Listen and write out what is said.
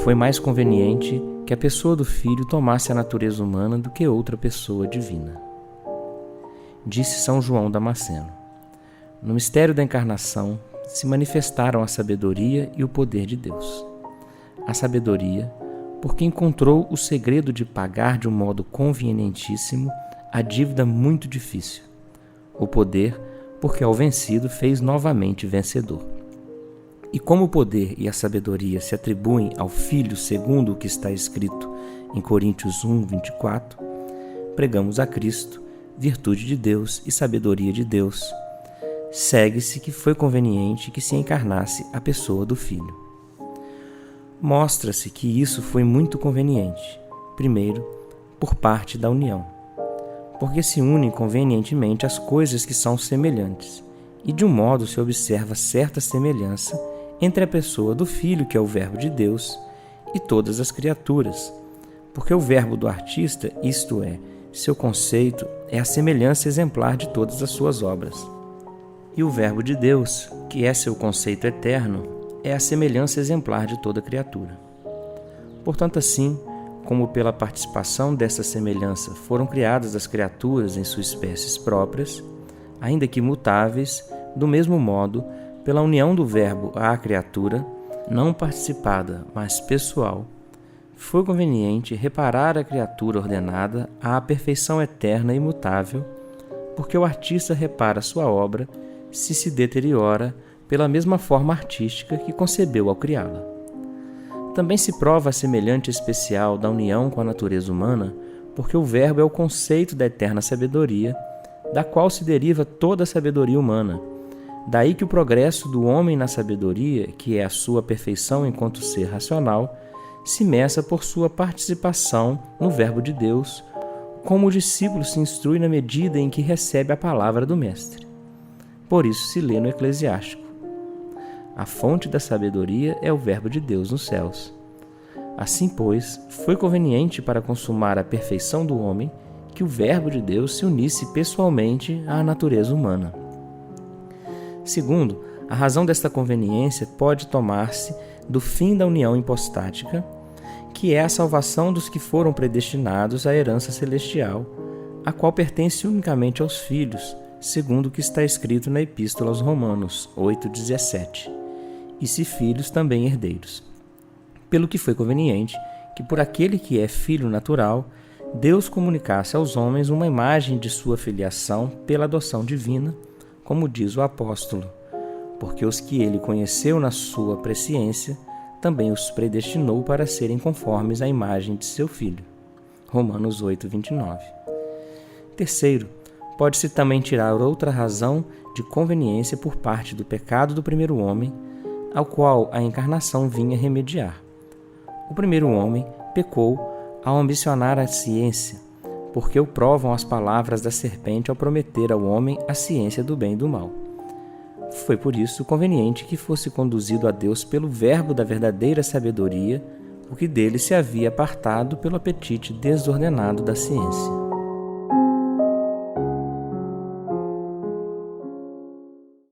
foi mais conveniente que a pessoa do Filho tomasse a natureza humana do que outra pessoa divina. Disse São João Damasceno: no mistério da encarnação se manifestaram a sabedoria e o poder de Deus. A sabedoria, porque encontrou o segredo de pagar de um modo convenientíssimo a dívida muito difícil. O poder, porque ao vencido fez novamente vencedor. E como o poder e a sabedoria se atribuem ao Filho segundo o que está escrito em Coríntios 1:24, pregamos a Cristo, virtude de Deus e sabedoria de Deus. Segue-se que foi conveniente que se encarnasse a pessoa do Filho. Mostra-se que isso foi muito conveniente, primeiro, por parte da união, porque se unem convenientemente as coisas que são semelhantes, e de um modo se observa certa semelhança entre a pessoa do Filho, que é o Verbo de Deus, e todas as criaturas, porque o verbo do artista, isto é, seu conceito, é a semelhança exemplar de todas as suas obras. E o Verbo de Deus, que é seu conceito eterno, é a semelhança exemplar de toda criatura. Portanto, assim, como pela participação dessa semelhança foram criadas as criaturas em suas espécies próprias, ainda que mutáveis, do mesmo modo, pela união do Verbo à criatura, não participada, mas pessoal, foi conveniente reparar a criatura ordenada à perfeição eterna e imutável, porque o artista repara sua obra se deteriora pela mesma forma artística que concebeu ao criá-la. Também se prova a semelhança especial da união com a natureza humana, porque o Verbo é o conceito da eterna sabedoria, da qual se deriva toda a sabedoria humana. Daí que o progresso do homem na sabedoria, que é a sua perfeição enquanto ser racional, se meça por sua participação no Verbo de Deus, como o discípulo se instrui na medida em que recebe a palavra do Mestre. Por isso se lê no Eclesiástico: a fonte da sabedoria é o Verbo de Deus nos céus. Assim, pois, foi conveniente para consumar a perfeição do homem que o Verbo de Deus se unisse pessoalmente à natureza humana. Segundo, a razão desta conveniência pode tomar-se do fim da união hipostática, que é a salvação dos que foram predestinados à herança celestial, a qual pertence unicamente aos filhos, segundo o que está escrito na Epístola aos Romanos 8,17, e se filhos, também herdeiros. Pelo que foi conveniente que por aquele que é filho natural, Deus comunicasse aos homens uma imagem de sua filiação pela adoção divina, como diz o apóstolo, porque os que ele conheceu na sua presciência, também os predestinou para serem conformes à imagem de seu Filho. Romanos 8:29. Terceiro, pode-se também tirar outra razão de conveniência por parte do pecado do primeiro homem, ao qual a encarnação vinha remediar. O primeiro homem pecou ao ambicionar a ciência, porque o provam as palavras da serpente ao prometer ao homem a ciência do bem e do mal. Foi por isso conveniente que fosse conduzido a Deus pelo verbo da verdadeira sabedoria, o que dele se havia apartado pelo apetite desordenado da ciência.